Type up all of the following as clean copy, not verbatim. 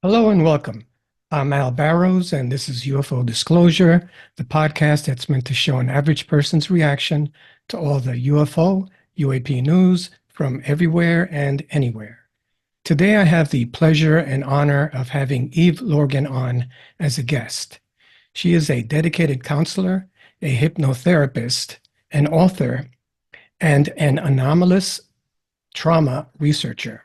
Hello and welcome. I'm Al Barrows, and this is UFO Disclosure, the podcast that's meant to show an average person's reaction to all the UFO, UAP news from everywhere and anywhere. Today, I have the pleasure and honor of having Eve Lorgen on as a guest. She is a dedicated counselor, a hypnotherapist, an author, and an anomalous trauma researcher.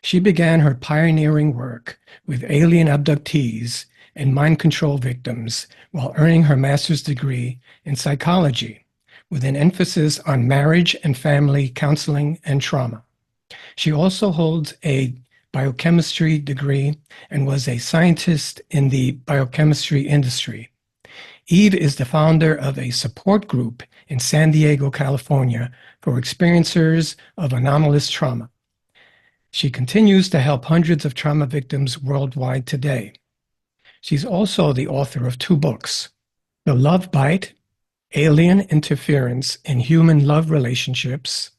She began her pioneering work with alien abductees and mind control victims while earning her master's degree in psychology, with an emphasis on marriage and family counseling and trauma. She also holds a biochemistry degree and was a scientist in the biochemistry industry. Eve is the founder of a support group in San Diego, California, for experiencers of anomalous trauma. She continues to help hundreds of trauma victims worldwide today. She's also the author of two books, The Love Bite, Alien Interference in Human Love Relationships,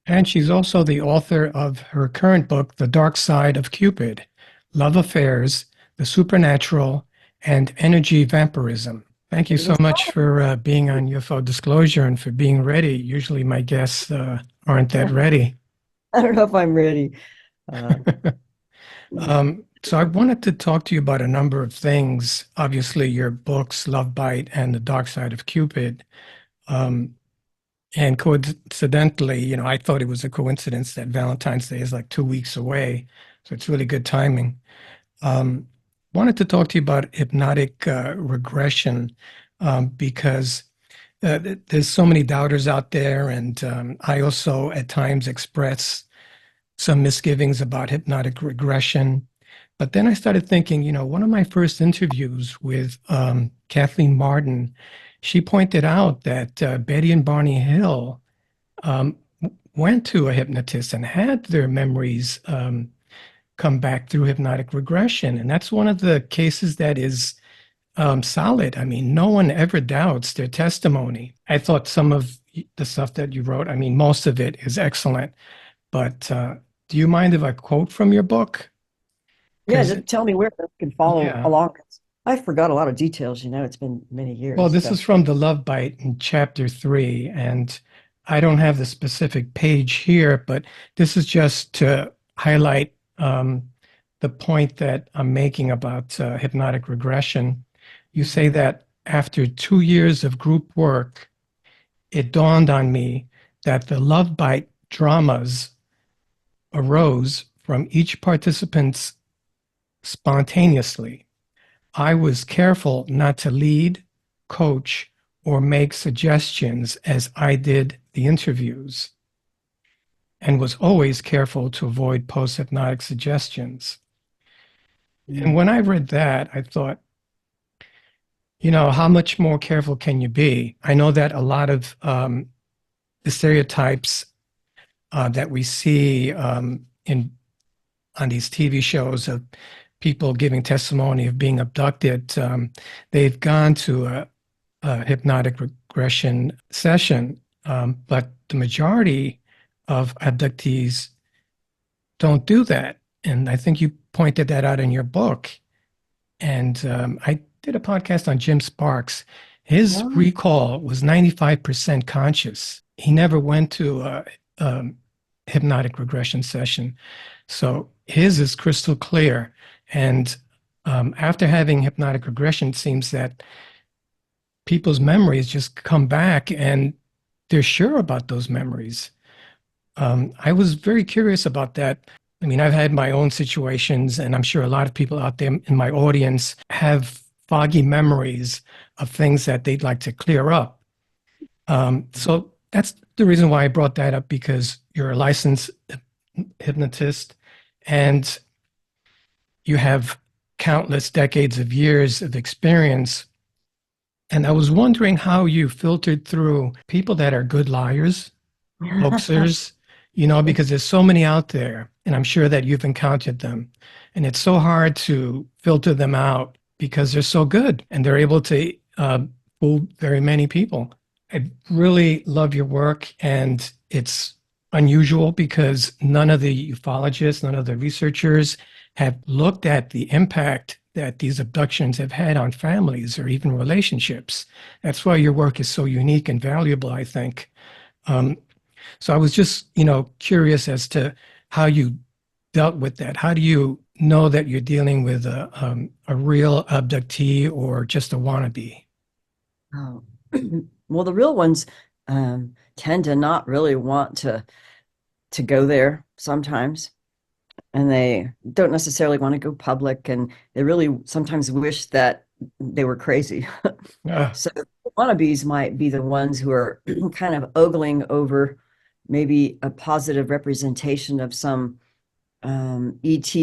and she's also the author of her current book, The Dark Side of Cupid, Love Affairs, the Supernatural, and Energy Vampirism. Thank you so much for being on UFO Disclosure and for being ready. Usually my guests aren't that ready. I don't know if I'm ready. Uh, So I wanted to talk to you about a number of things. Obviously, your books, Love Bite and The Dark Side of Cupid. Um, and coincidentally, I thought it was a coincidence that Valentine's Day is like 2 weeks away. So it's really good timing. Um, Wanted to talk to you about hypnotic regression because there's so many doubters out there. And I also at times express some misgivings about hypnotic regression. But then I started thinking, one of my first interviews with Kathleen Martin, she pointed out that Betty and Barney Hill um, went to a hypnotist and had their memories come back through hypnotic regression. And that's one of the cases that is solid. I mean, no one ever doubts their testimony. I thought some of the stuff that you wrote, I mean, most of it is excellent. But do you mind if I quote from your book? yeah, Because, just tell me where I can follow yeah. along. I forgot a lot of details. It's been many Well, years. this So is from the Love Bite in chapter 3, and I don't have the specific page here, but this is just to highlight the point that I'm making about hypnotic regression. You say mhm. that after 2 years of group work, it dawned on me that the Love Bite dramas arose from each participant's spontaneously. I was careful not to lead, coach, or make suggestions as I did the interviews, and was always careful to avoid post hypnotic suggestions. And Mm. when I read that, I thought, how much more careful can you be? I know that a lot of the stereotypes that we see in on these TV shows of people giving testimony of being abducted, they've gone to a hypnotic regression session, but the majority of abductees don't do that. And I think you pointed that out in your book. And I did a podcast on Jim Sparks. His Oh, recall was 95% conscious. He never went to a hypnotic regression session. So his is crystal clear. And after having hypnotic regression, it seems that people's memories just come back and they're sure about those memories. I was very curious about that. I mean, I've had my own situations, and I'm sure a lot of people out there in my audience have foggy memories of things that they'd like to clear up. So that's the reason why I brought that up, because you're a licensed hypnotist and you have countless decades of years of experience. And I was wondering how you filtered through people that are good liars, hoaxers, because there's so many out there, and I'm sure that you've encountered them. And it's so hard to filter them out because they're so good and they're able to fool very many people. I really love your work, and it's unusual because none of the ufologists, none of the researchers have looked at the impact that these abductions have had on families or even relationships. That's why your work is so unique and valuable, I think. Um, so I was just, curious as to how you dealt with that. How do you know that you're dealing with a real abductee or just a wannabe? Oh. Well, the real ones tend to not really want to go there sometimes, and they don't necessarily want to go public, and they really sometimes wish that they were crazy. Uh, So wannabes might be the ones who are kind of ogling over maybe a positive representation of some ET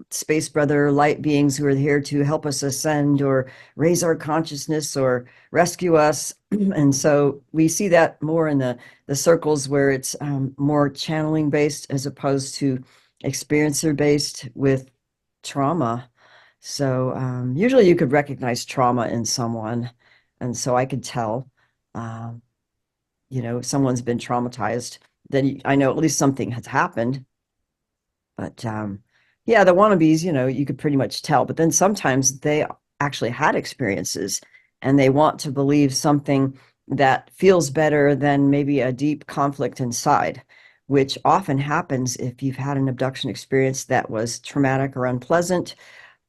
space brother light beings who are here to help us ascend or raise our consciousness or rescue us. And so we see that more in the circles where it's more channeling based as opposed to experiencer based with trauma. So usually you could recognize trauma in someone. And so I could tell, um, if someone's been traumatized, then I know at least something has happened. But yeah, the wannabes, you could pretty much tell. But then sometimes they actually had experiences and they want to believe something that feels better than maybe a deep conflict inside, which often happens if you've had an abduction experience that was traumatic or unpleasant,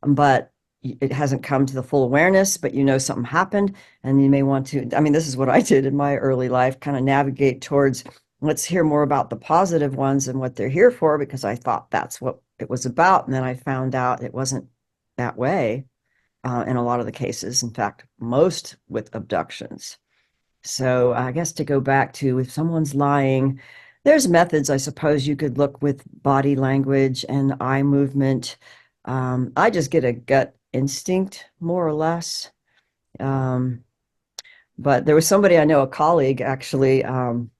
but it hasn't come to the full awareness, but something happened, and you may want to. I mean, this is what I did in my early life, kind of navigate towards let's hear more about the positive ones and what they're here for, because I thought that's what it was about. And then I found out it wasn't that way in a lot of the cases. In fact, most with abductions. So I guess to go back to if someone's lying, there's methods, I suppose, you could look with body language and eye movement. I just get a gut instinct, more or less. Um, but there was somebody I know, a colleague actually, and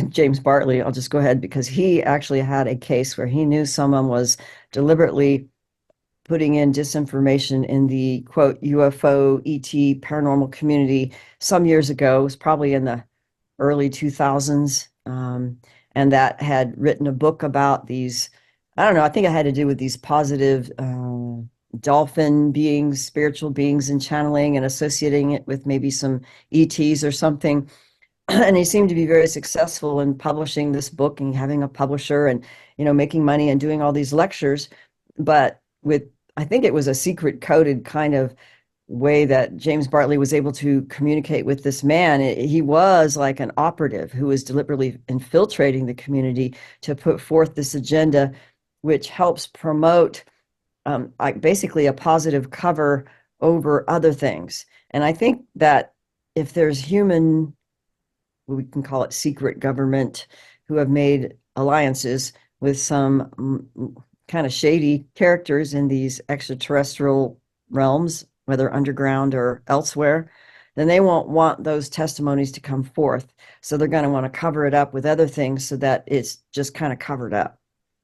James Bartley, I'll just go ahead because he actually had a case where he knew someone was deliberately putting in disinformation in the quote UFO ET paranormal community some years ago. It was probably in the early 2000s. And that had written a book about these, I don't know, I think it had to do with these positive dolphin beings, spiritual beings, and channeling and associating it with maybe some ETs or something. And he seemed to be very successful in publishing this book and having a publisher and making money and doing all these lectures, but with, I think it was a secret coded kind of way that James Bartley was able to communicate with this man. He was like an operative who was deliberately infiltrating the community to put forth this agenda, which helps promote like basically a positive cover over other things. And I think that if there's human, we can call it secret government, who have made alliances with some kind of shady characters in these extraterrestrial realms, whether underground or elsewhere, then they won't want those testimonies to come forth. So they're going to want to cover it up with other things so that it's just kind of covered up.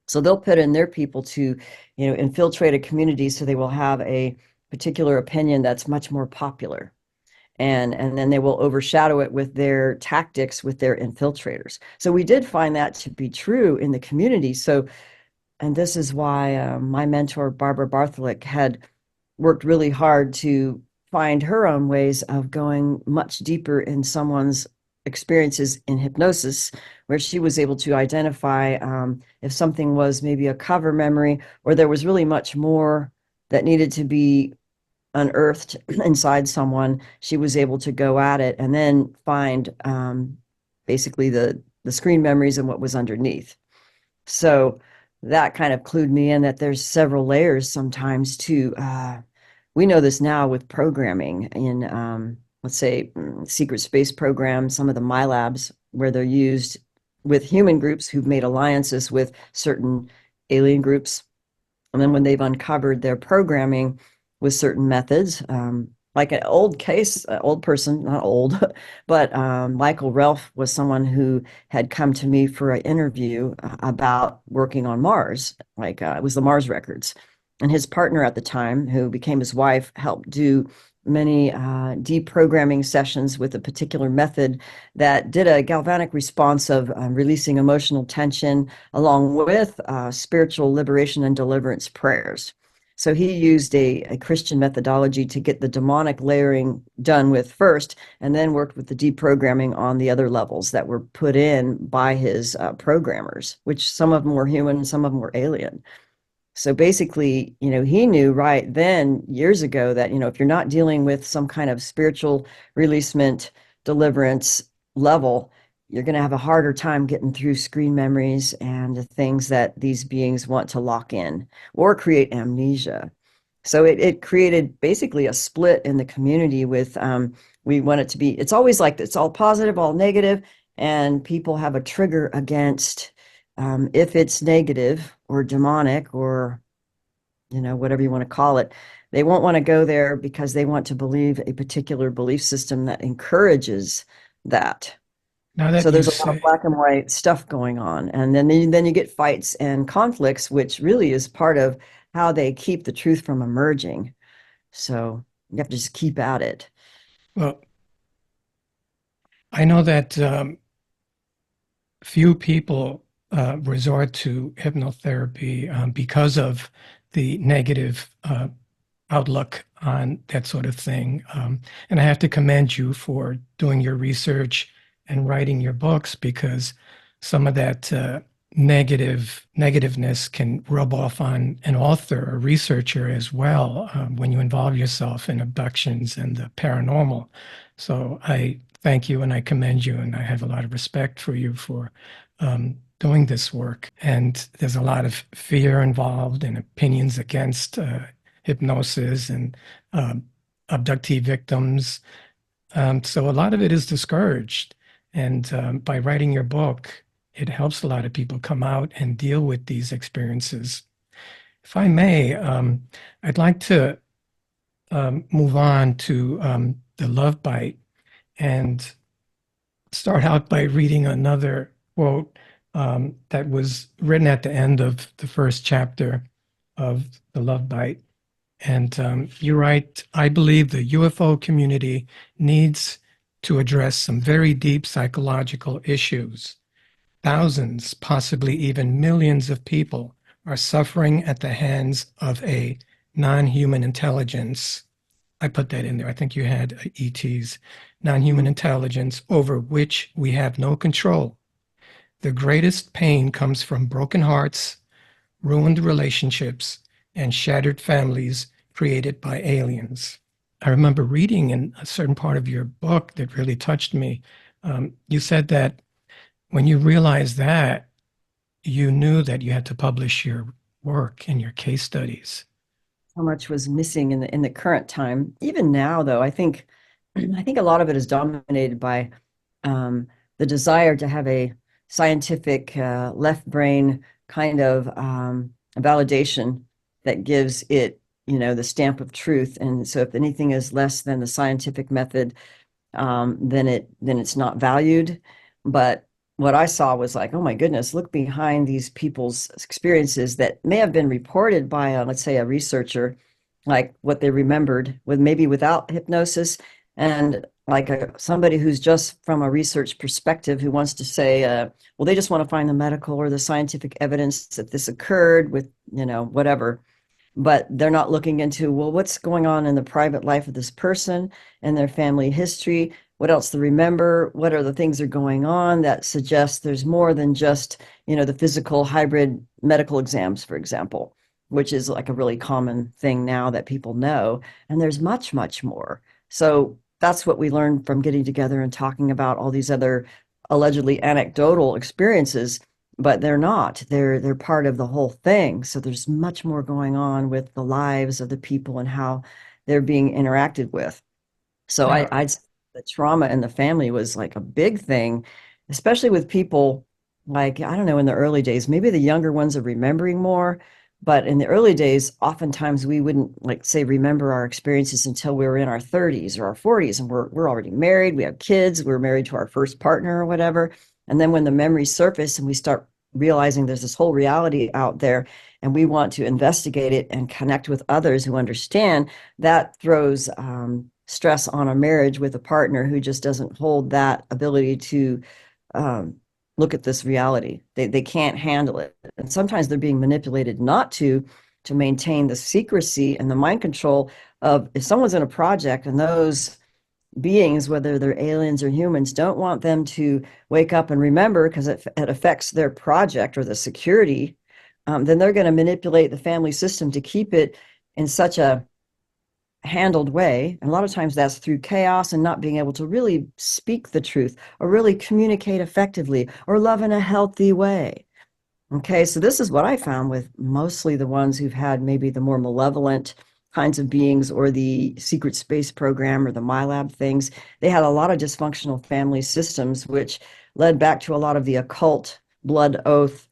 So they'll put in their people to, infiltrate a community so they will have a particular opinion that's much more popular, and then they will overshadow it with their tactics with their infiltrators. So we did find that to be true in the community. So, and this is why my mentor Barbara Bartholick had worked really hard to find her own ways of going much deeper in someone's experiences in hypnosis, where she was able to identify if something was maybe a cover memory or there was really much more that needed to be unearthed inside someone. She was able to go at it and then find basically the screen memories and what was underneath. So that kind of clued me in that there's several layers sometimes to we know this now with programming in let's say secret space programs, some of the MyLabs where they're used with human groups who've made alliances with certain alien groups, and then when they've uncovered their programming with certain methods, like an old case, old person, not old, but Michael Relf was someone who had come to me for an interview about working on Mars, like it was the Mars records. And his partner at the time, who became his wife, helped do many deprogramming sessions with a particular method that did a galvanic response of releasing emotional tension along with spiritual liberation and deliverance prayers. So he used a Christian methodology to get the demonic layering done with first, and then worked with the deprogramming on the other levels that were put in by his programmers, which some of them were human and some of them were alien. So basically, he knew right then years ago that, if you're not dealing with some kind of spiritual releasement, deliverance level, you're going to have a harder time getting through screen memories and the things that these beings want to lock in or create amnesia. So it created basically a split in the community with, we want it to be, it's always like it's all positive, all negative, and people have a trigger against if it's negative or demonic or, whatever you want to call it, they won't want to go there because they want to believe a particular belief system that encourages that. Now that So you there's a lot of say, black and white stuff going on. And then you get fights and conflicts, which really is part of how they keep the truth from emerging. So you have to just keep at it. well, I know that few people resort to hypnotherapy because of the negative outlook on that sort of thing. And I have to commend you for doing your research and writing your books because some of that negativeness can rub off on an author or researcher as well when you involve yourself in abductions and the paranormal. So I thank you and I commend you, and I have a lot of respect for you for doing this work. And there's a lot of fear involved and opinions against hypnosis and abductee victims. So a lot of it is discouraged. And by writing your book, it helps a lot of people come out and deal with these experiences. If I may, I'd like to move on to the love bite and start out by reading another quote that was written at the end of the first chapter of the love bite. And you write, I believe the UFO community needs to address some very deep psychological issues. Thousands, possibly even millions of people are suffering at the hands of a non-human intelligence. I put that in there. I think you had ET's non-human intelligence over which we have no control. The greatest pain comes from broken hearts, ruined relationships, and shattered families created by aliens. I remember reading in a certain part of your book that really touched me. You said that when you realized that, you knew that you had to publish your work and your case studies. How much was missing in the current time. Even now, though, I think I think a lot of it is dominated by the desire to have a scientific left brain kind of validation that gives it, the stamp of truth. And so, if anything is less than the scientific method, then it's not valued. But what I saw was like, oh my goodness, look behind these people's experiences that may have been reported by, let's say, a researcher, like what they remembered with maybe without hypnosis, and like somebody who's just from a research perspective who wants to say, well, they just want to find the medical or the scientific evidence that this occurred with, whatever, but they're not looking into, well, what's going on in the private life of this person and their family history, what else to remember, what are the things that are going on that suggest there's more than just, the physical hybrid medical exams, for example, which is like a really common thing now that people know, and there's much, much more. So that's what we learned from getting together and talking about all these other allegedly anecdotal experiences, but they're not. They're part of the whole thing. So there's much more going on with the lives of the people and how they're being interacted with. So Now, I'd say the trauma in the family was like a big thing, especially with people like, I don't know, in the early days, maybe the younger ones are remembering more, but in the early days, oftentimes we wouldn't, like, say, remember our experiences until we were in our 30s or our 40s, and we're already married, we have kids, we're married to our first partner or whatever. And then when the memories surface and we start realizing there's this whole reality out there and we want to investigate it and connect with others who understand, that throws stress on a marriage with a partner who just doesn't hold that ability to um, look at this reality. They can't handle it. And sometimes they're being manipulated not to maintain the secrecy and the mind control of, if someone's in a project and those beings, whether they're aliens or humans, don't want them to wake up and remember because it affects their project or the security, then they're going to manipulate the family system to keep it in such a handled way. And a lot of times that's through chaos and not being able to really speak the truth or really communicate effectively or love in a healthy way. Okay, so this is what I found with mostly the ones who've had maybe the more malevolent kinds of beings or the secret space program or the MyLab things. They had a lot of dysfunctional family systems, which led back to a lot of the occult, blood oath,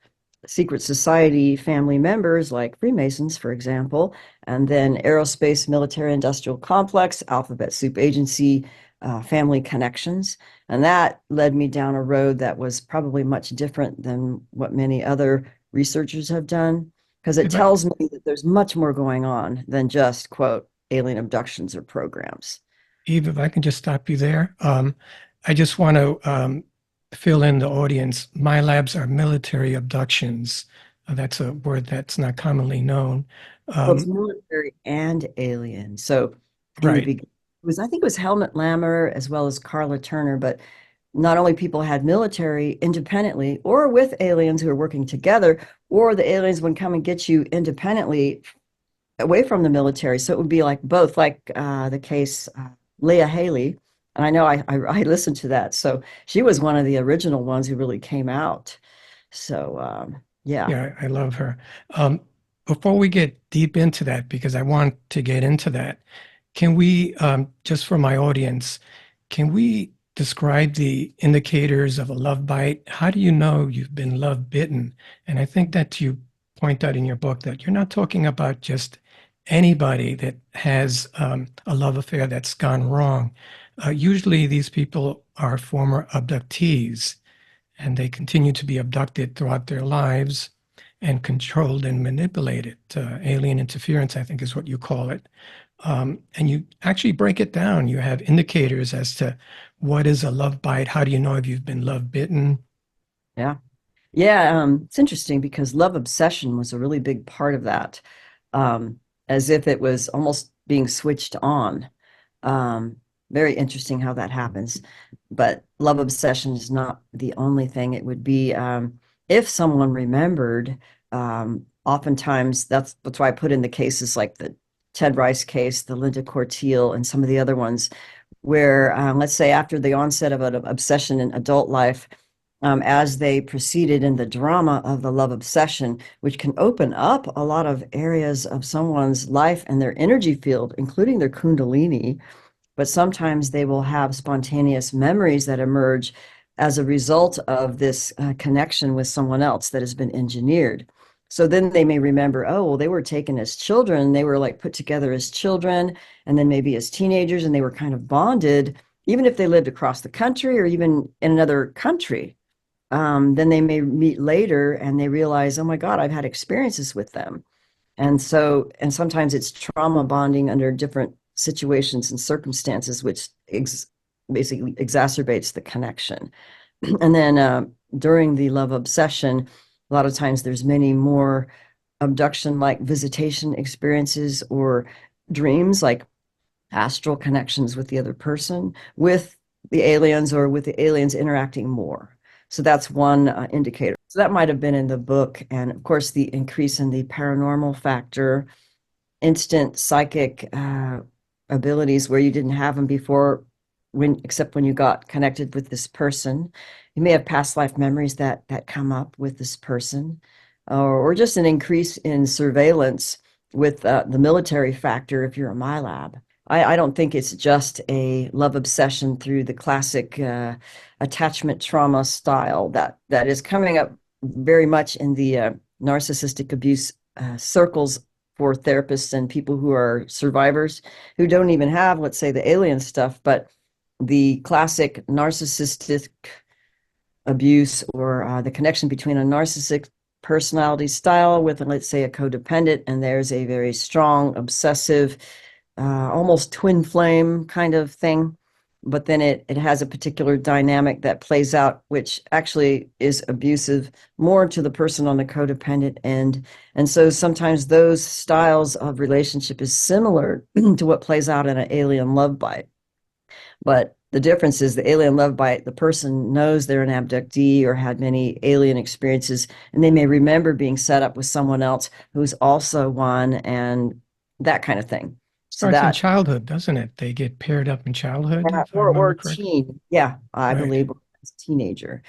secret society family members, like Freemasons, for example, and then aerospace, military, industrial complex, alphabet soup agency, family connections. And that led me down a road that was probably much different than what many other researchers have done, because it If I, tells me that there's much more going on than just, quote, alien abductions or programs. Eve, if I can just stop you there. I just want to fill in the audience. My labs are military abductions. That's a word that's not commonly known. Well, it's Um, military and alien. So in the right. beginning, it was, I think it was Helmut Lammer as well as Carla Turner, but not only people had military independently or with aliens who are working together, or the aliens would come and get you independently away from the military. So it would be like both, like the case Leah Haley. And I know I listened to that. So she was one of the original ones who really came out. So yeah, Yeah, I love her. Um, Before we get deep into that, because I want to get into that, can we, just for my audience, can we describe the indicators of a love bite? How do you know you've been love bitten? And I think that you point out in your book that you're not talking about just anybody that has a love affair that's gone wrong. Usually these people are former abductees and they continue to be abducted throughout their lives and controlled and manipulated. Alien interference, I think, is what you call it. And you actually break it down. You have indicators as to what is a love bite. How do you know if you've been love bitten? yeah. Yeah, it's interesting because love obsession was a really big part of that, as if it was almost being switched on. Um, Very interesting how that happens. But love obsession is not the only thing. It would be if someone remembered, oftentimes that's why I put in the cases like the Ted Rice case, the Linda Corteil, and some of the other ones, where let's say after the onset of an obsession in adult life, as they proceeded in the drama of the love obsession, which can open up a lot of areas of someone's life and their energy field, including their kundalini. But sometimes they will have spontaneous memories that emerge as a result of this connection with someone else that has been engineered. So then they may remember, oh, well, they were taken as children. They were like put together as children, and then maybe as teenagers, and they were kind of bonded, even if they lived across the country or even in another country. Then they may meet later and they realize, oh my God, I've had experiences with them. And so, and sometimes it's trauma bonding under different situations and circumstances, which basically exacerbates the connection. And then during the love obsession, a lot of times there's many more abduction like visitation experiences or dreams, like astral connections with the other person, with the aliens, or with the aliens interacting more. So that's one indicator. So that might have been in the book. And of course, the increase in the paranormal factor, instant psychic abilities where you didn't have them before, except when you got connected with this person. You may have past life memories that come up with this person, or just an increase in surveillance with the military factor if you're a MyLab. I don't think it's just a love obsession through the classic attachment trauma style that is coming up very much in the narcissistic abuse circles for therapists and people who are survivors who don't even have, let's say, the alien stuff, but the classic narcissistic abuse or the connection between a narcissistic personality style with, let's say, a codependent, and there's a very strong, obsessive, almost twin flame kind of thing. But then it has a particular dynamic that plays out, which actually is abusive more to the person on the codependent end. And so sometimes those styles of relationship is similar to what plays out in an alien love bite. But the difference is the alien love bite, the person knows they're an abductee or had many alien experiences, and they may remember being set up with someone else who's also one and that kind of thing. So Starts in that, childhood, doesn't it? They get paired up in childhood, if I remember or correctly. teen. Yeah, I Right. believe as a teenager.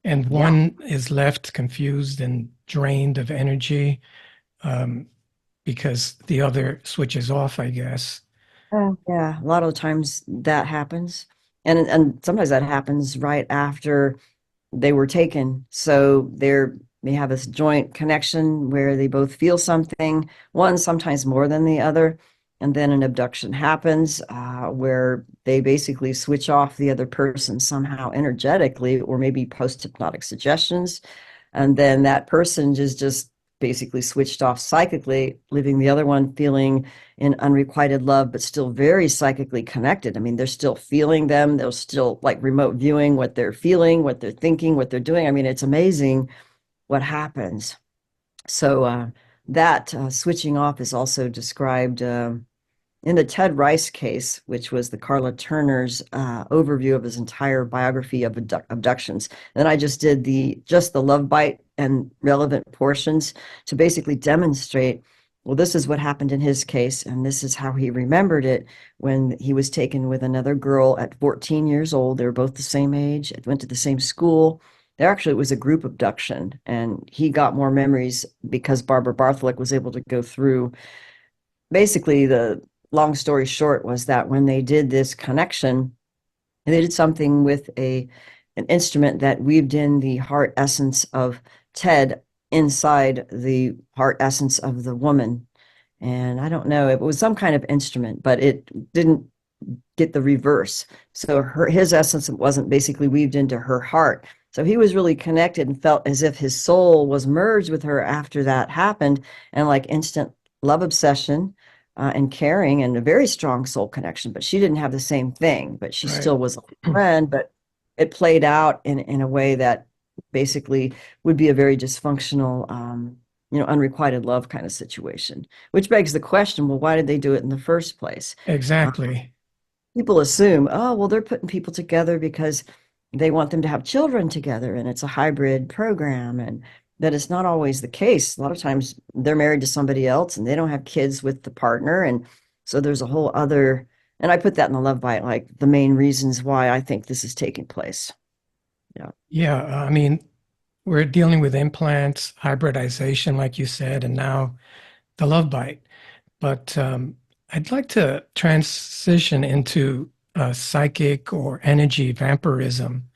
And Yeah. one is left confused and drained of energy um, because the other switches off, I guess. Yeah, a lot of the times that happens. And sometimes that happens right after they were taken. So they have this joint connection where they both feel something, one sometimes more than the other. And then an abduction happens where they basically switch off the other person somehow energetically, or maybe post-hypnotic suggestions. And then that person is just basically switched off psychically, leaving the other one feeling in unrequited love, but still very psychically connected. I mean, they're still feeling them. They're still like remote viewing what they're feeling, what they're thinking, what they're doing. I mean, it's amazing what happens. So that switching off is also described in the Ted Rice case, which was the Carla Turner's overview of his entire biography of abductions. Then I just did the love bite and relevant portions to basically demonstrate, well, this is what happened in his case, and this is how he remembered it when he was taken with another girl at 14 years old. They were both the same age, went to the same school. There actually was a group abduction, and he got more memories because Barbara Bartholick was able to go through. Basically, the long story short was that when they did this connection, they did something with an instrument that weaved in the heart essence of Ted inside the heart essence of the woman. And I don't know, it was some kind of instrument, but it didn't get the reverse. So his essence wasn't basically weaved into her heart. So he was really connected and felt as if his soul was merged with her after that happened, and like instant love obsession and caring and a very strong soul connection. But she didn't have the same thing, but she Right. still was a friend. But it played out in a way that basically would be a very dysfunctional, unrequited love kind of situation, which begs the question, well, why did they do it in the first place? Uh, Exactly. People assume, oh, well, they're putting people together because they want them to have children together and it's a hybrid program. And that is not always the case. A lot of times they're married to somebody else and they don't have kids with the partner. And so there's a whole other, and I put that in the love bite, like the main reasons why I think this is taking place. Yeah. Yeah. I mean, we're dealing with implants, hybridization, like you said, and now the love bite. But I'd like to transition into psychic or energy vampirism.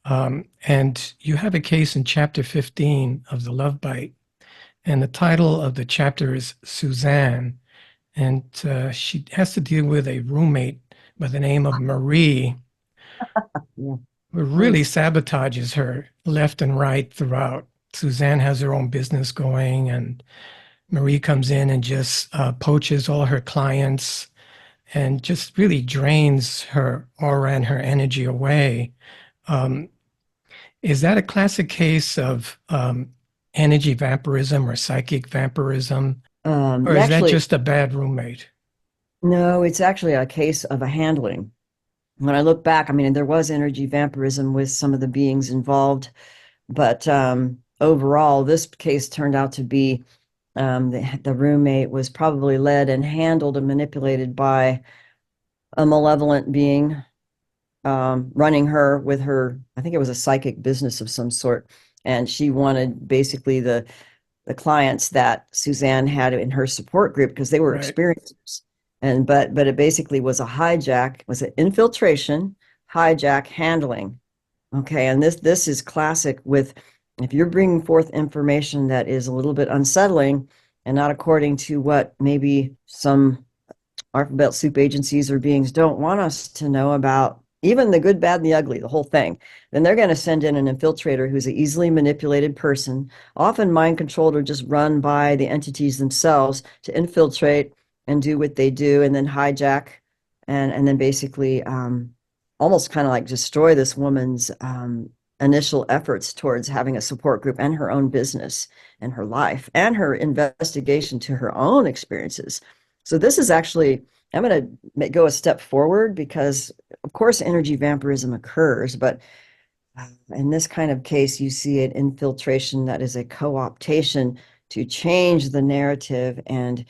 And you have a case in chapter 15 of the love bite. And the title of the chapter is Suzanne. And she has to deal with a roommate by the name of Marie, Yeah. who Mm. really sabotages her left and right throughout. Suzanne has her own business going, and Marie comes in and just poaches all her clients and just really drains her aura and her energy away. Um, is that a classic case of energy vampirism or psychic vampirism, or is that Actually, just a bad roommate? no, it's actually a case of a handling. When I look back, I mean, there was energy vampirism with some of the beings involved, but overall, this case turned out to be the roommate was probably led and handled and manipulated by a malevolent being running her with her, I think it was a psychic business of some sort. And she wanted basically the clients that Suzanne had in her support group because they were Right. experiencers. And but it basically was a hijack, was an infiltration, hijack, handling. Okay, and this is classic with if you're bringing forth information that is a little bit unsettling and not according to what maybe some alphabet soup agencies or beings don't want us to know about, even the good, bad, and the ugly, the whole thing, then they're going to send in an infiltrator who's an easily manipulated person, often mind controlled or just run by the entities themselves to infiltrate and do what they do, and then hijack and then basically almost kind of like destroy this woman's initial efforts towards having a support group and her own business and her life and her investigation to her own experiences. So this is actually, I'm going to go a step forward because, of course, energy vampirism occurs, but in this kind of case, you see an infiltration that is a co-optation to change the narrative and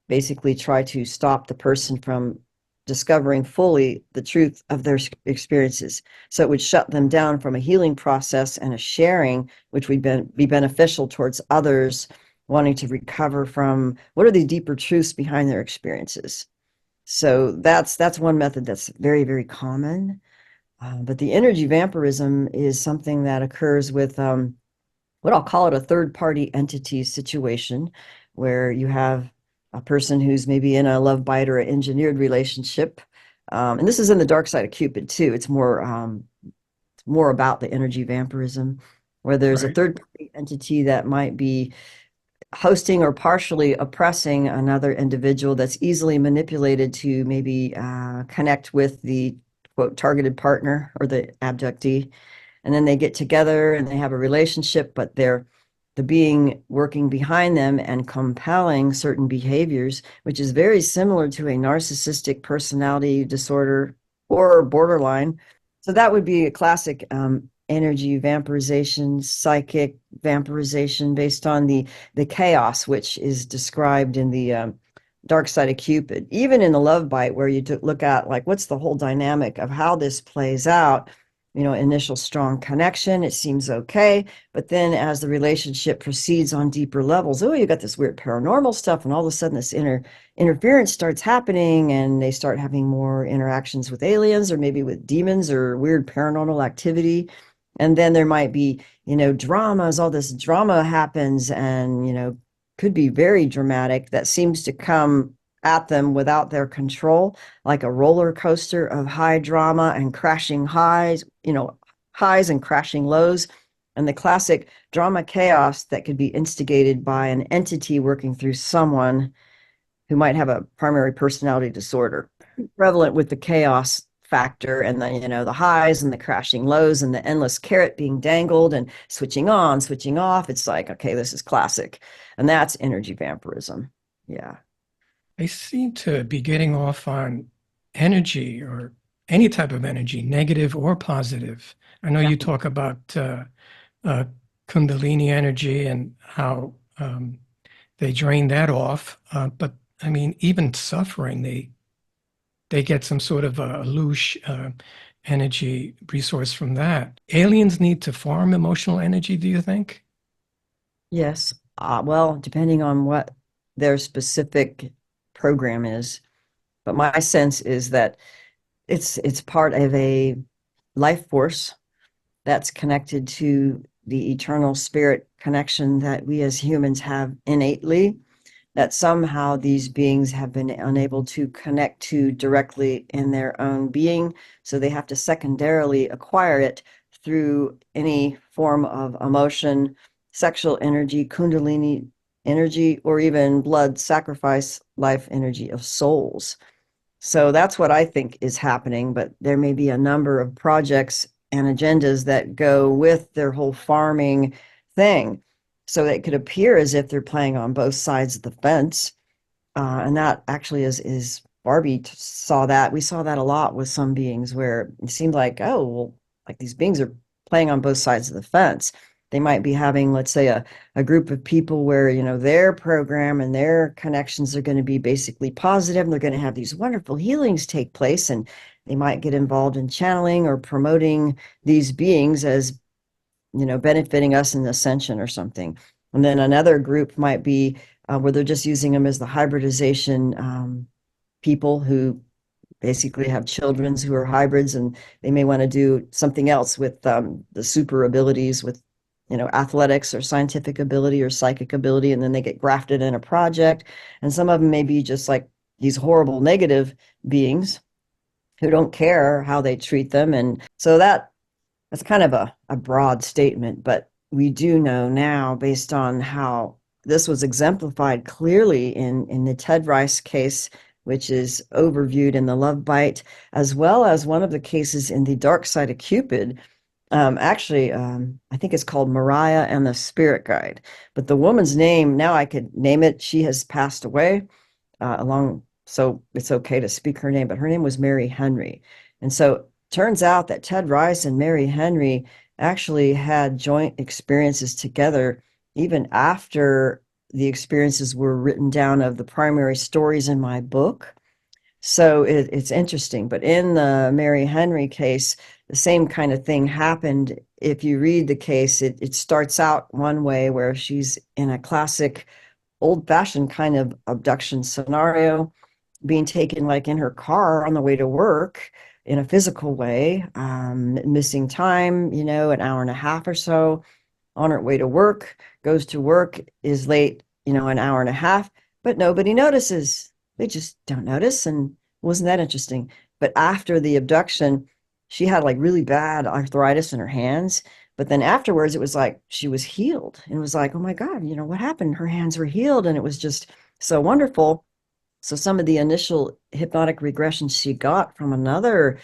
basically try to stop the person from discovering fully the truth of their experiences. So it would shut them down from a healing process and a sharing, which would be beneficial towards others wanting to recover from what are the deeper truths behind their experiences. So that's one method that's very, very common. But the energy vampirism is something that occurs with what I'll call it a third party entity situation where you have a person who's maybe in a love bite or an engineered relationship. And this is in the dark side of Cupid too. It's more about the energy vampirism, where there's a Right. third party entity that might be hosting or partially oppressing another individual that's easily manipulated to maybe connect with the quote targeted partner or the abductee, and then they get together and they have a relationship, but they're the being working behind them and compelling certain behaviors, which is very similar to a narcissistic personality disorder or borderline. So that would be a classic energy vampirization, psychic vampirization based on the chaos, which is described in the dark side of Cupid. Even in the love bite, where you look at like what's the whole dynamic of how this plays out. Initial strong connection, it seems okay. But then as the relationship proceeds on deeper levels, oh, you got this weird paranormal stuff, and all of a sudden this interference starts happening, and they start having more interactions with aliens or maybe with demons or weird paranormal activity. And then there might be, dramas, all this drama happens, and, could be very dramatic that seems to come at them without their control, like a roller coaster of high drama and crashing highs, highs and crashing lows. And the classic drama chaos that could be instigated by an entity working through someone who might have a primary personality disorder, prevalent with the chaos factor and the highs and the crashing lows and the endless carrot being dangled and switching on, switching off. It's like, okay, this is classic. And that's energy vampirism. Yeah. They seem to be getting off on energy or any type of energy, negative or positive. I know Yeah. you talk about uh, Kundalini energy and how they drain that off. But I mean, even suffering, they get some sort of a loose energy resource from that. Aliens need to farm emotional energy, do you think? Yes. Well, depending on what their specific program is. But my sense is that it's part of a life force that's connected to the eternal spirit connection that we as humans have innately, that somehow these beings have been unable to connect to directly in their own being. So they have to secondarily acquire it through any form of emotion, sexual energy, kundalini energy, or even blood sacrifice life energy of souls. So that's what I think is happening, but there may be a number of projects and agendas that go with their whole farming thing. So it could appear as if they're playing on both sides of the fence. And that actually is Barbie saw that. We saw that a lot with some beings where it seemed like, oh, well, like these beings are playing on both sides of the fence. They might be having, let's say, a group of people where, their program and their connections are going to be basically positive, and they're going to have these wonderful healings take place. And they might get involved in channeling or promoting these beings as, benefiting us in ascension or something. And then another group might be where they're just using them as the hybridization people who basically have children who are hybrids, and they may want to do something else with the super abilities with athletics or scientific ability or psychic ability, and then they get grafted in a project. And some of them may be just like these horrible negative beings who don't care how they treat them. And so that's kind of a broad statement, but we do know now, based on how this was exemplified clearly in the Ted Rice case, which is overviewed in the Love Bite, as well as one of the cases in the Dark Side of Cupid. I think it's called Mariah and the Spirit Guide. But the woman's name, now I could name it. She has passed away so it's okay to speak her name, but her name was Mary Henry. And so turns out that Ted Rice and Mary Henry actually had joint experiences together even after the experiences were written down of the primary stories in my book. So it's interesting. But in the Mary Henry case, the same kind of thing happened. If you read the case, it starts out one way where she's in a classic old-fashioned kind of abduction scenario, being taken like in her car on the way to work in a physical way, missing time, an hour and a half or so on her way to work, goes to work, is late, an hour and a half, but nobody notices. They just don't notice. And wasn't that interesting? But after the abduction, she had like really bad arthritis in her hands. But then afterwards, it was like she was healed. And it was like, oh my God, what happened? Her hands were healed. And it was just so wonderful. So some of the initial hypnotic regressions she got from another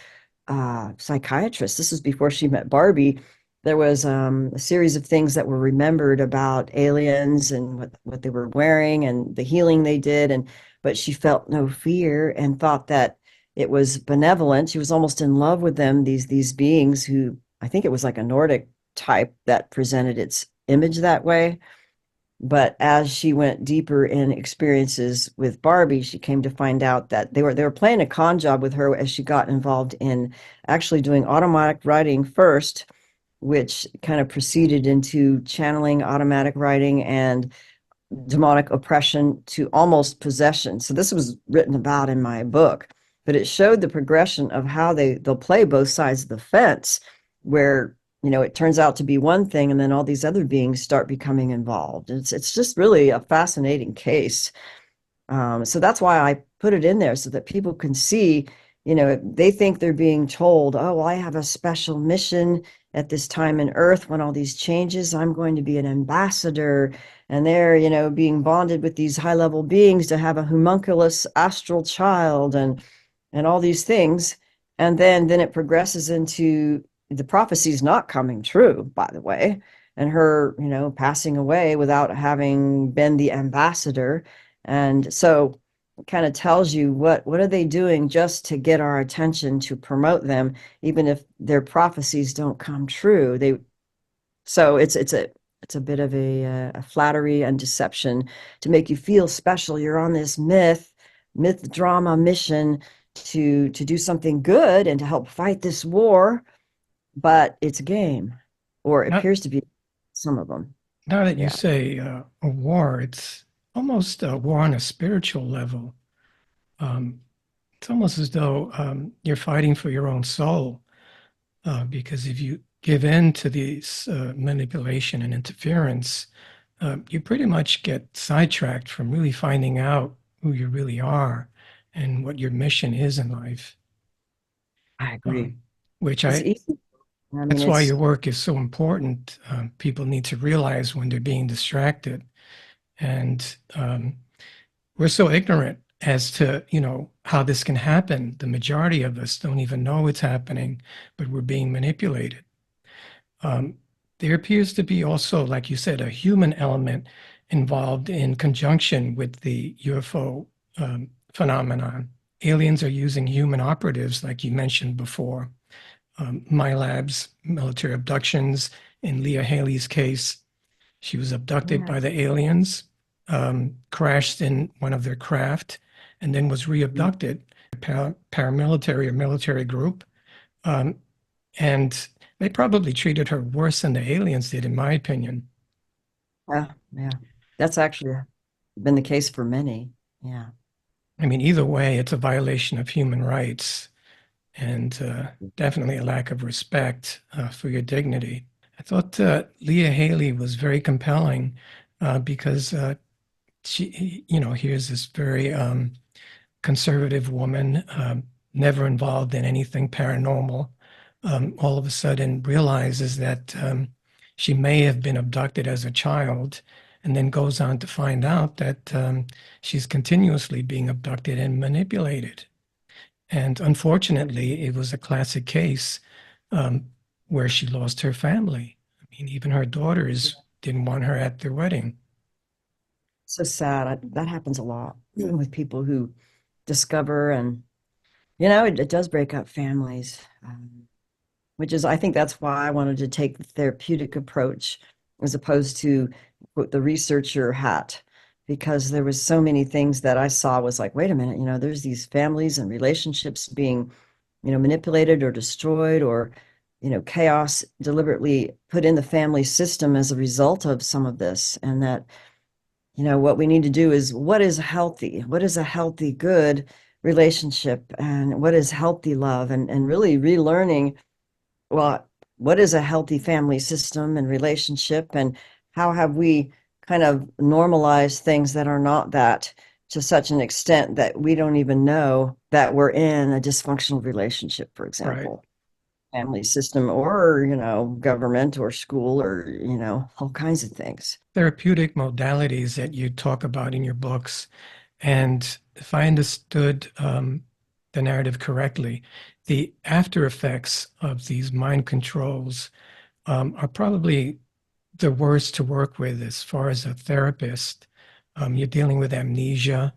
psychiatrist, this is before she met Barbie, there was a series of things that were remembered about aliens and what they were wearing and the healing they did. But she felt no fear and thought that it was benevolent. She was almost in love with them, these beings who, I think it was like a Nordic type that presented its image that way. But as she went deeper in experiences with Barbie, she came to find out that they were playing a con job with her as she got involved in actually doing automatic writing first, which kind of proceeded into channeling automatic writing and demonic oppression to almost possession. So this was written about in my book, but it showed the progression of how they'll play both sides of the fence, where it turns out to be one thing, and then all these other beings start becoming involved. It's just really a fascinating case. So that's why I put it in there so that people can see, they think they're being told, oh, well, I have a special mission at this time in Earth when all these changes, I'm going to be an ambassador. And they're, being bonded with these high level beings to have a homunculus astral child and all these things. And then it progresses into the prophecies not coming true, by the way, and her, passing away without having been the ambassador. And so it kind of tells you what are they doing just to get our attention to promote them, even if their prophecies don't come true. So it's a bit of a flattery and deception to make you feel special. You're on this myth drama mission to do something good and to help fight this war, but it's a game, or it Now, appears to be some of them. now that you Yeah, say a war, it's almost a war on a spiritual level. Um, it's almost as though you're fighting for your own soul, because if you give in to these manipulation and interference, you pretty much get sidetracked from really finding out who you really are and what your mission is in life. I Um, agree. which It's I easy. I mean, That's why it's your work is so important. People need to realize when they're being distracted, and we're so ignorant as to how this can happen. The majority of us don't even know it's happening, but we're being manipulated. Um, there appears to be also, like you said, a human element involved in conjunction with the UFO phenomenon. Aliens are using human operatives, like you mentioned before. My lab's military abductions. In Leah Haley's case, she was abducted yeah, by the aliens, crashed in one of their craft, and then was re-abducted. Paramilitary or military group. Um, and they probably treated her worse than the aliens did, in my opinion. yeah, yeah. That's actually been the case for many. Yeah. I mean, either way, it's a violation of human rights and definitely a lack of respect for your dignity. I thought Leah Haley was very compelling because she, here's this very conservative woman never involved in anything paranormal, all of a sudden realizes that she may have been abducted as a child, and then goes on to find out that she's continuously being abducted and manipulated. And unfortunately, it was a classic case um, where she lost her family. I mean, even her daughters didn't want her at their wedding. So sad. That happens a lot with people who discover, and it does break up families. Which is, I think that's why I wanted to take the therapeutic approach as opposed to quote, the researcher hat, because there was so many things that I saw was like, wait a minute, there's these families and relationships being, manipulated or destroyed, or, chaos deliberately put in the family system as a result of some of this. And that, what we need to do is what is healthy? What is a healthy, good relationship? And what is healthy love? And really relearning, well, what is a healthy family system and relationship, and how have we kind of normalized things that are not that, to such an extent that we don't even know that we're in a dysfunctional relationship, for Right. example, family system, or, government or school, or, all kinds of things. Therapeutic modalities that you talk about in your books. And if I understood the narrative correctly, the after effects of these mind controls are probably the worst to work with as far as a therapist. You're dealing with amnesia,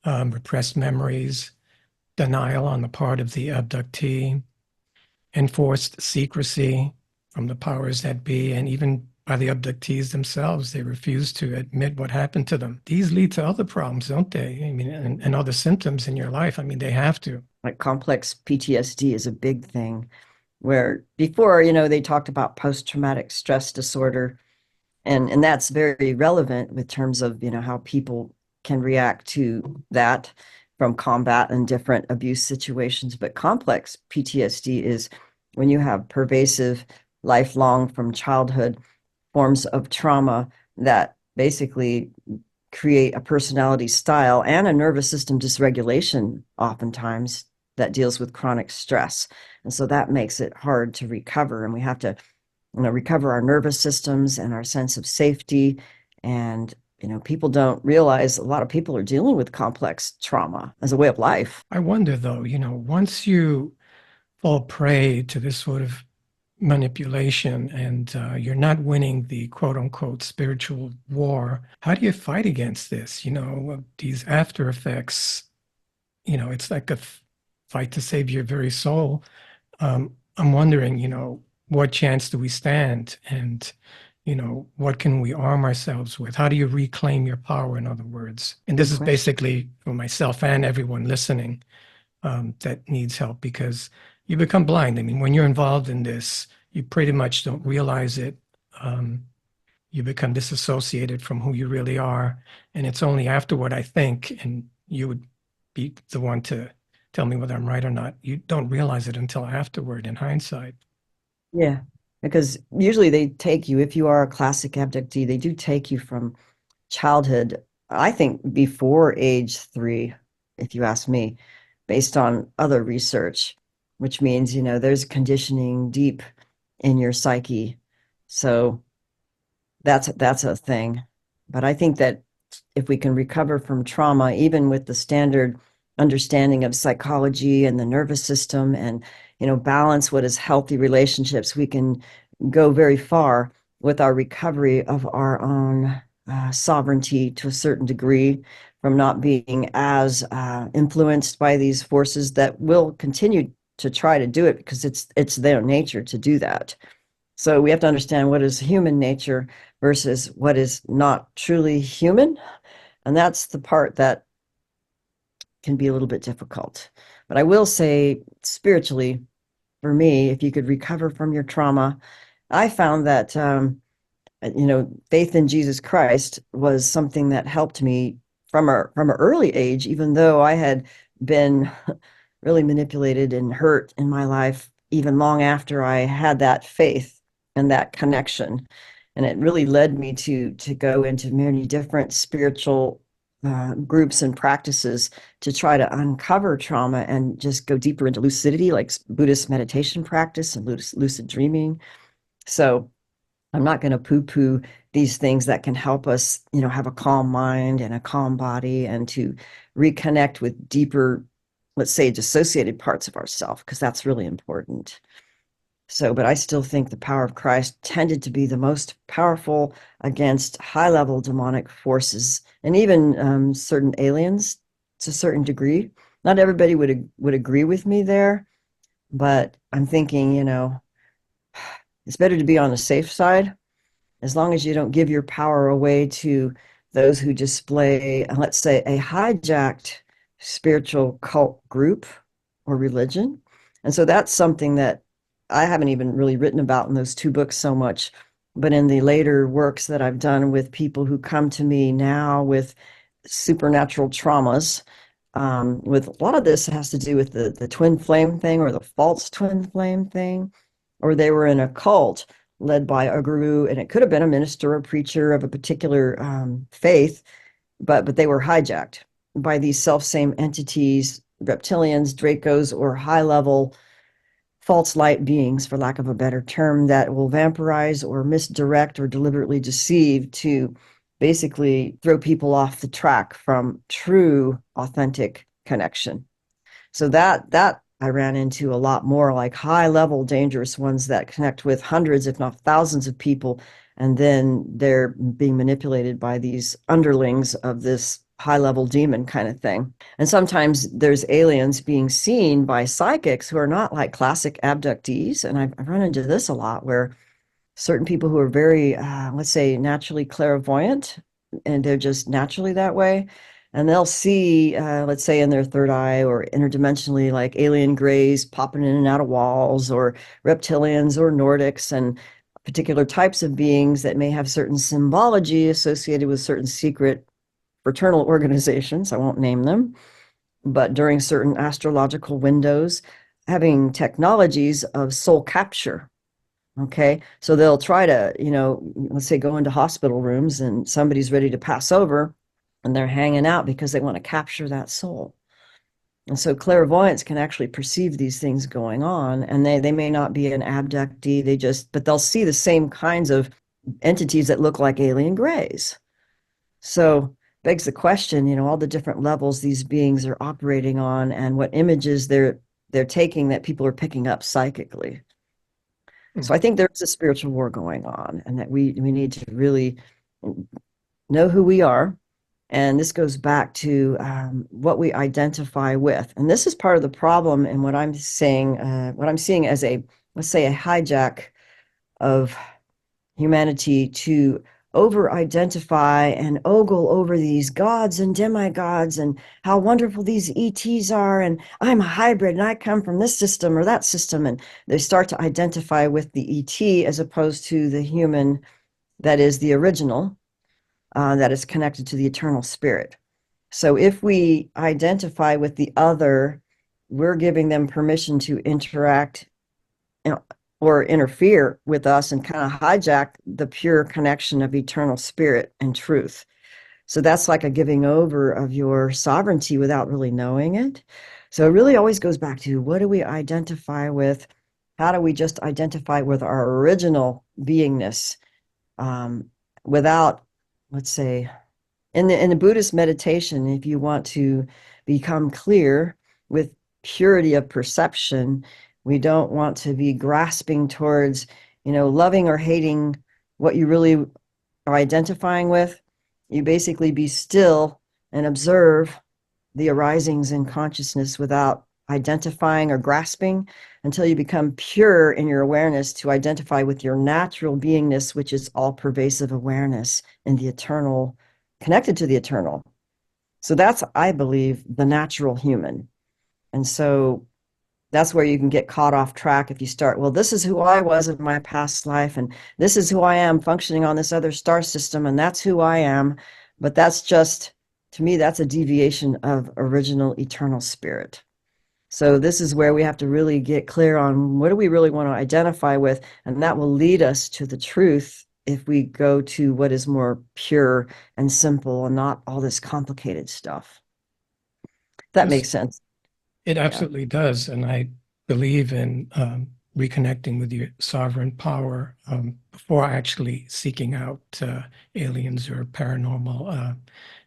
repressed memories, denial on the part of the abductee, enforced secrecy from the powers that be, and even by the abductees themselves. They refuse to admit what happened to them. These lead to other problems, don't they? I mean, and other symptoms in your life. I mean, they have to. Like complex PTSD is a big thing, where before, they talked about post-traumatic stress disorder. And that's very relevant with terms of, how people can react to that from combat and different abuse situations. But complex PTSD is when you have pervasive, lifelong from childhood forms of trauma that basically create a personality style and a nervous system dysregulation, oftentimes, that deals with chronic stress. And so that makes it hard to recover. And we have to, recover our nervous systems and our sense of safety. And, people don't realize a lot of people are dealing with complex trauma as a way of life. I wonder, though, once you fall prey to this sort of manipulation and you're not winning the quote unquote spiritual war, how do you fight against this? These after effects, it's like a fight to save your very soul. I'm wondering, what chance do we stand? And, what can we arm ourselves with? How do you reclaim your power, in other words? And this Good is question. basically for myself and everyone listening that needs help because you become blind. I mean, when you're involved in this, you pretty much don't realize it. Um, you become disassociated from who you really are. And it's only afterward, I think, and you would be the one to tell me whether I'm right or not. You don't realize it until afterward in hindsight. Yeah. Because usually they take you, if you are a classic abductee, they do take you from childhood, I think before age 3, if you ask me, based on other research, which means, there's conditioning deep in your psyche. So that's a thing. But I think that if we can recover from trauma, even with the standard understanding of psychology and the nervous system, and balance what is healthy relationships, we can go very far with our recovery of our own sovereignty to a certain degree, from not being as influenced by these forces that will continue to try to do it because it's their nature to do that. So we have to understand what is human nature versus what is not truly human. And that's the part that can be a little bit difficult. But I will say, spiritually, for me, if you could recover from your trauma, I found that, faith in Jesus Christ was something that helped me from an early age, even though I had been really manipulated and hurt in my life, even long after I had that faith and that connection. And it really led me to go into many different spiritual groups and practices to try to uncover trauma and just go deeper into lucidity, like Buddhist meditation practice and lucid dreaming. So I'm not going to poo-poo these things that can help us, have a calm mind and a calm body and to reconnect with deeper, let's say, dissociated parts of ourselves, because that's really important. So, but I still think the power of Christ tended to be the most powerful against high-level demonic forces and even certain aliens to a certain degree. Not everybody would agree with me there, but I'm thinking, it's better to be on the safe side as long as you don't give your power away to those who display, let's say, a hijacked spiritual cult group or religion. And so that's something that I haven't even really written about in those two books so much, but in the later works that I've done with people who come to me now with supernatural traumas. With a lot of this has to do with the twin flame thing or the false twin flame thing, or they were in a cult led by a guru, and it could have been a minister or preacher of a particular faith, but they were hijacked by these self-same entities, reptilians, Dracos, or high-level false light beings, for lack of a better term, that will vampirize or misdirect or deliberately deceive to basically throw people off the track from true, authentic connection. So that I ran into a lot more, like high level dangerous ones that connect with hundreds, if not thousands of people, and then they're being manipulated by these underlings of this high level demon kind of thing. And sometimes there's aliens being seen by psychics who are not like classic abductees. And I've run into this a lot where certain people who are very, let's say, naturally clairvoyant, and they're just naturally that way. And they'll see, let's say, in their third eye or interdimensionally, like alien grays popping in and out of walls, or reptilians or Nordics, and particular types of beings that may have certain symbology associated with certain secret fraternal organizations. I won't name them, but during certain astrological windows, having technologies of soul capture. Okay, so they'll try to, let's say go into hospital rooms and somebody's ready to pass over and they're hanging out because they want to capture that soul. And so clairvoyants can actually perceive these things going on, and they may not be an abductee, but they'll see the same kinds of entities that look like alien grays. So begs the question, all the different levels these beings are operating on and what images they're taking that people are picking up psychically. So I think there's a spiritual war going on, and that we need to really know who we are. And this goes back to what we identify with. And this is part of the problem in what I'm saying, what I'm seeing as let's say, a hijack of humanity to over-identify and ogle over these gods and demigods and how wonderful these ETs are, and I'm a hybrid and I come from this system or that system, and they start to identify with the ET as opposed to the human that is the original, that is connected to the eternal spirit. So if we identify with the other, we're giving them permission to interact or interfere with us and kind of hijack the pure connection of eternal spirit and truth. So that's like a giving over of your sovereignty without really knowing it. So it really always goes back to, what do we identify with? How do we just identify with our original beingness, without, let's say, in the Buddhist meditation, if you want to become clear with purity of perception, we don't want to be grasping towards, loving or hating what you really are identifying with. You basically be still and observe the arisings in consciousness without identifying or grasping, until you become pure in your awareness to identify with your natural beingness, which is all pervasive awareness in the eternal, connected to the eternal. So that's, I believe, the natural human. And so that's where you can get caught off track if you start, well, this is who I was in my past life, and this is who I am functioning on this other star system, and that's who I am. But that's just, to me, that's a deviation of original eternal spirit. So this is where we have to really get clear on what do we really want to identify with, and that will lead us to the truth if we go to what is more pure and simple and not all this complicated stuff. That Yes, makes sense. it Yeah. absolutely does. And I believe in reconnecting with your sovereign power before actually seeking out aliens or paranormal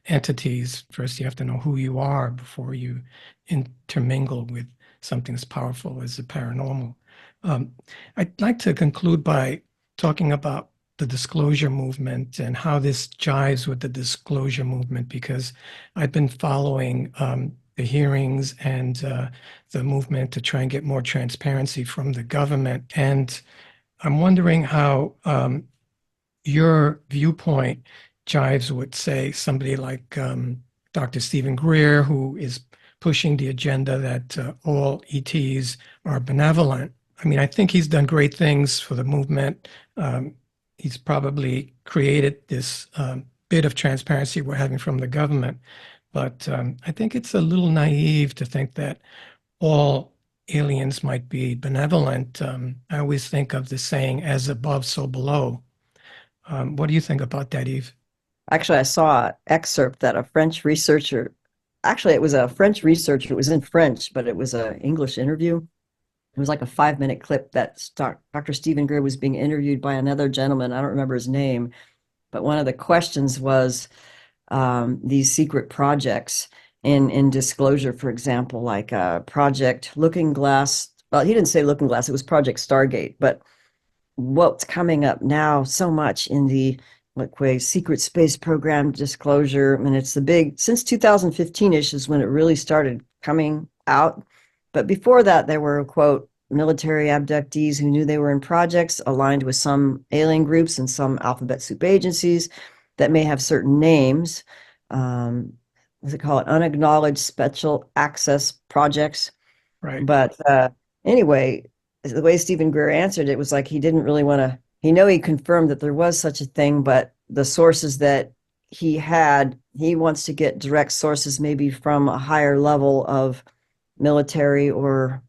entities. First, you have to know who you are before you intermingle with something as powerful as the paranormal. Um, I'd like to conclude by talking about the disclosure movement and how this jives with the disclosure movement, because I've been following the hearings and the movement to try and get more transparency from the government. And I'm wondering how your viewpoint jives with, say, somebody like Dr. Stephen Greer, who is pushing the agenda that all ETs are benevolent. I mean, I think he's done great things for the movement. He's probably created this bit of transparency we're having from the government. But I think it's a little naive to think that all aliens might be benevolent. I always think of the saying, as above, so below. What do you think about that, Eve? Actually, I saw an excerpt that a French researcher, actually, it was a French researcher, it was in French, but it was an English interview. It was like a 5 minute clip that Dr. Stephen Greer was being interviewed by another gentleman. I don't remember his name, but one of the questions was these secret projects in disclosure, for example, like Project Looking Glass. Well, he didn't say Looking Glass, it was Project Stargate, but what's coming up now so much in the like way secret space program disclosure. I mean, it's the big since 2015-ish is when it really started coming out. But before that, there were, quote, military abductees who knew they were in projects aligned with some alien groups and some alphabet soup agencies that may have certain names. What's it called? Unacknowledged special access projects. Right. But anyway, the way Stephen Greer answered it was like he didn't really want to. He confirmed that there was such a thing, but the sources that he had, he wants to get direct sources, maybe from a higher level of military or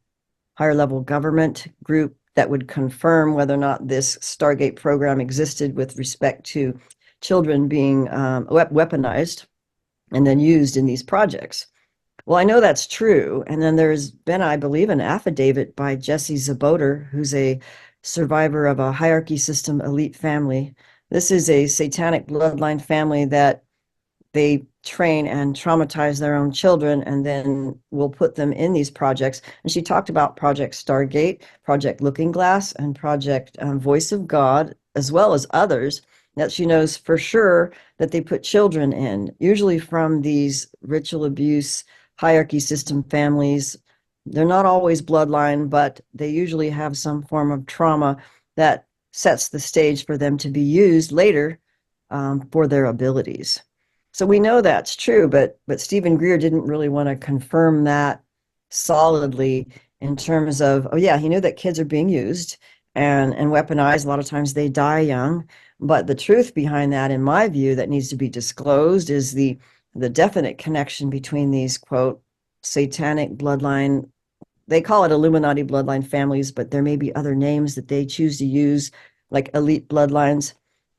higher level government group that would confirm whether or not this Stargate program existed with respect to children being weaponized and then used in these projects. Well, I know that's true. And then there's been, I believe, an affidavit by Jesse Zaboter, who's a survivor of a hierarchy system elite family. This is a satanic bloodline family that they train and traumatize their own children and then will put them in these projects. And she talked about Project Stargate, Project Looking Glass, and Project Voice of God, as well as others that she knows for sure that they put children in, usually from these ritual abuse hierarchy system families. They're not always bloodline, but they usually have some form of trauma that sets the stage for them to be used later for their abilities. So we know that's true, but Stephen Greer didn't really want to confirm that solidly in terms of, oh yeah, he knew that kids are being used and weaponized. A lot of times they die young. But the truth behind that, in my view, that needs to be disclosed is the definite connection between these, quote, satanic bloodline. They call it Illuminati bloodline families, but there may be other names that they choose to use, like elite bloodlines.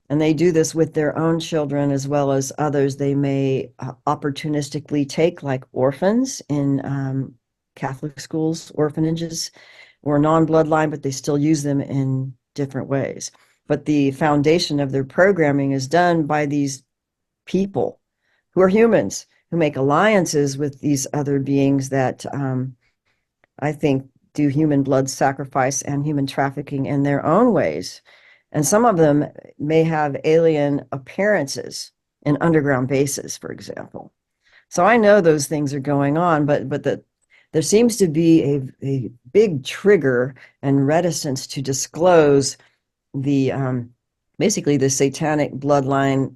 And they do this with their own children as well as others they may opportunistically take, like orphans in Catholic schools, orphanages, or non-bloodline, but they still use them in different ways. But the foundation of their programming is done by these people who are humans, who make alliances with these other beings that I think do human blood sacrifice and human trafficking in their own ways. And some of them may have alien appearances in underground bases, for example. So I know those things are going on, but there seems to be a big trigger and reticence to disclose the basically the satanic bloodline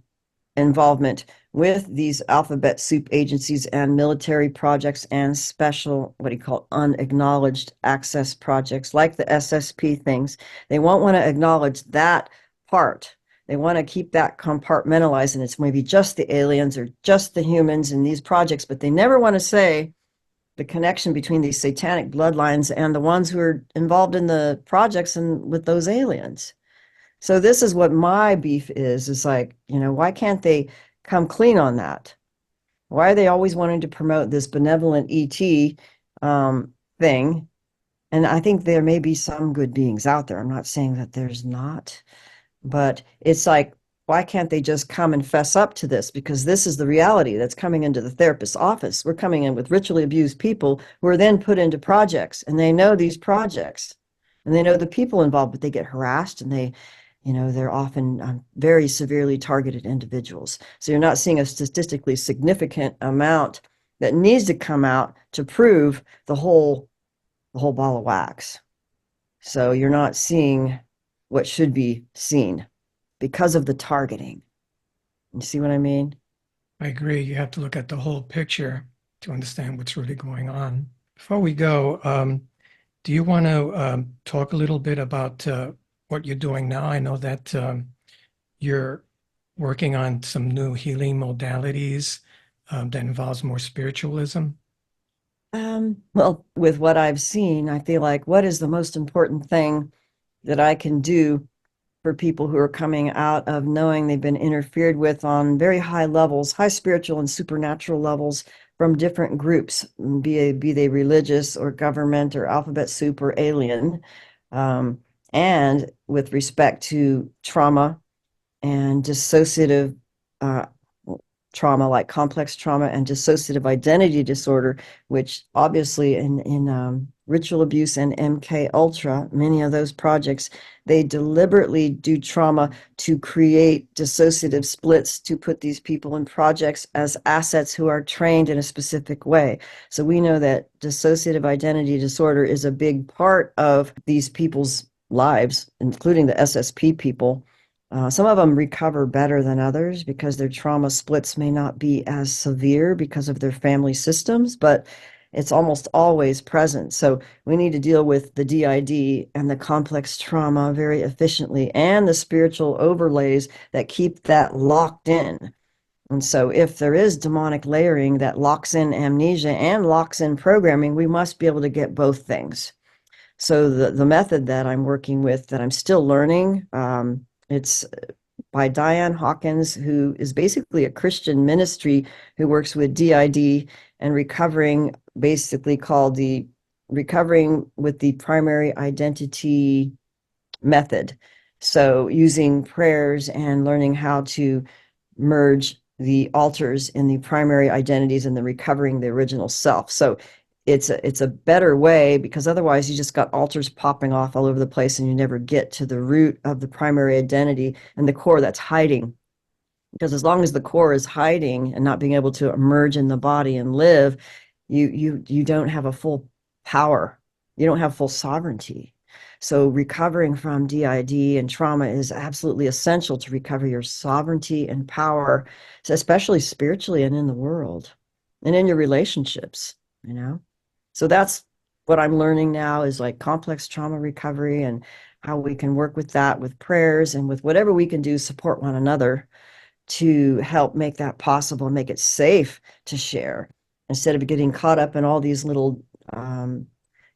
involvement with these alphabet soup agencies and military projects and special, what do you call, unacknowledged access projects like the SSP things. They won't want to acknowledge that part. They want to keep that compartmentalized, and it's maybe just the aliens or just the humans in these projects, but they never want to say the connection between these satanic bloodlines and the ones who are involved in the projects and with those aliens. So this is what my beef is like, why can't they come clean on that? Why are they always wanting to promote this benevolent ET thing? And I think there may be some good beings out there. I'm not saying that there's not, but it's like, why can't they just come and fess up to this? Because this is the reality that's coming into the therapist's office. We're coming in with ritually abused people who are then put into projects, and they know these projects and they know the people involved, but they get harassed and they're often very severely targeted individuals. So you're not seeing a statistically significant amount that needs to come out to prove the whole ball of wax. So you're not seeing what should be seen because of the targeting. You see what I mean? I agree. You have to look at the whole picture to understand what's really going on. Before we go, do you want to talk a little bit about what you're doing now? I know that you're working on some new healing modalities that involves more spiritualism. Well, with what I've seen, I feel like what is the most important thing that I can do for people who are coming out of knowing they've been interfered with on very high levels, high spiritual and supernatural levels from different groups, be they religious or government or alphabet soup or alien. Um, and with respect to trauma and dissociative uh, trauma, like complex trauma and dissociative identity disorder, which obviously in ritual abuse and MK Ultra, many of those projects, they deliberately do trauma to create dissociative splits to put these people in projects as assets who are trained in a specific way. So we know that dissociative identity disorder is a big part of these people's lives, including the SSP people. Some of them recover better than others because their trauma splits may not be as severe because of their family systems, but it's almost always present. So we need to deal with the DID and the complex trauma very efficiently and the spiritual overlays that keep that locked in. And so if there is demonic layering that locks in amnesia and locks in programming, we must be able to get both things. So the method that I'm working with, that I'm still learning, it's by Diane Hawkins, who is basically a Christian ministry who works with DID and recovering, basically called the recovering with the primary identity method. So using prayers and learning how to merge the alters in the primary identities and the recovering the original self. So it's a better way, because otherwise you just got alters popping off all over the place and you never get to the root of the primary identity and the core that's hiding. Because as long as the core is hiding and not being able to emerge in the body and live, you don't have a full power. You don't have full sovereignty. So recovering from DID and trauma is absolutely essential to recover your sovereignty and power, especially spiritually and in the world and in your relationships. So that's what I'm learning now, is like complex trauma recovery and how we can work with that with prayers and with whatever we can do, support one another to help make that possible, make it safe to share, instead of getting caught up in all these little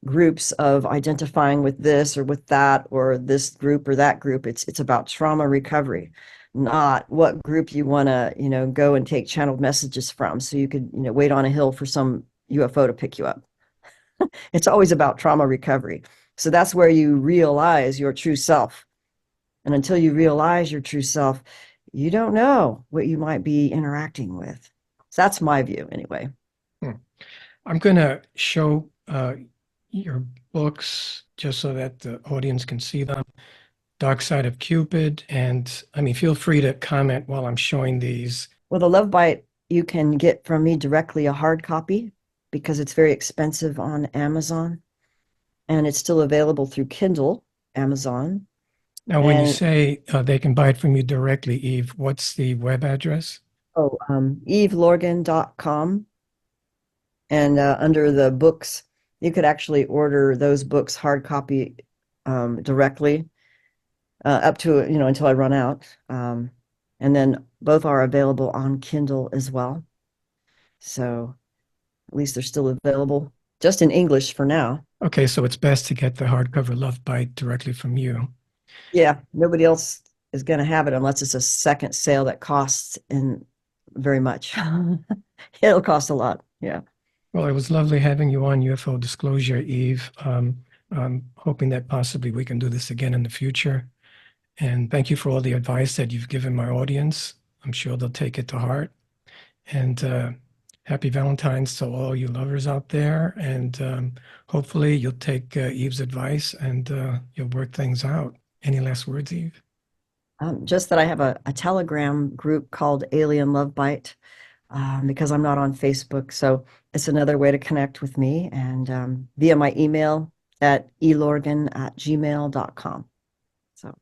groups of identifying with this or with that or this group or that group. It's about trauma recovery, not what group you want to go and take channeled messages from, so you could wait on a hill for some UFO to pick you up. It's always about trauma recovery. So that's where you realize your true self. And until you realize your true self, you don't know what you might be interacting with. So that's my view anyway. Hmm. I'm going to show your books just so that the audience can see them. Dark Side of Cupid. And I mean, feel free to comment while I'm showing these. Well, the Love Bite, you can get from me directly a hard copy because it's very expensive on Amazon, and it's still available through Kindle, Amazon. Now, when you And say they can buy it from you directly, Eve, what's the web address? evelorgen.com. And under the books, you could actually order those books hard copy directly up to, until I run out. And then both are available on Kindle as well. So at least they're still available just in English for now. Okay, so it's best to get the hardcover Love Bite directly from you. Yeah, nobody else is going to have it unless it's a second sale that costs in very much. It'll cost a lot. Yeah. Well, it was lovely having you on UFO Disclosure, Eve. I'm hoping that possibly we can do this again in the future. And thank you for all the advice that you've given my audience. I'm sure they'll take it to heart. And happy Valentine's to all you lovers out there. And hopefully you'll take Eve's advice and you'll work things out. Any last words, Eve? Just that I have a Telegram group called Alien Love Bite because I'm not on Facebook. So it's another way to connect with me and via my email at elorgan@gmail.com. So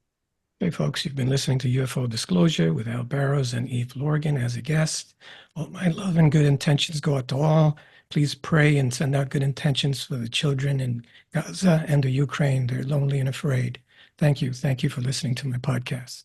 Hey, folks, you've been listening to UFO Disclosure with Al Barrows and Eve Lorgen as a guest. All my love and good intentions go out to all. Please pray and send out good intentions for the children in Gaza and the Ukraine. They're lonely and afraid. Thank you. Thank you for listening to my podcast.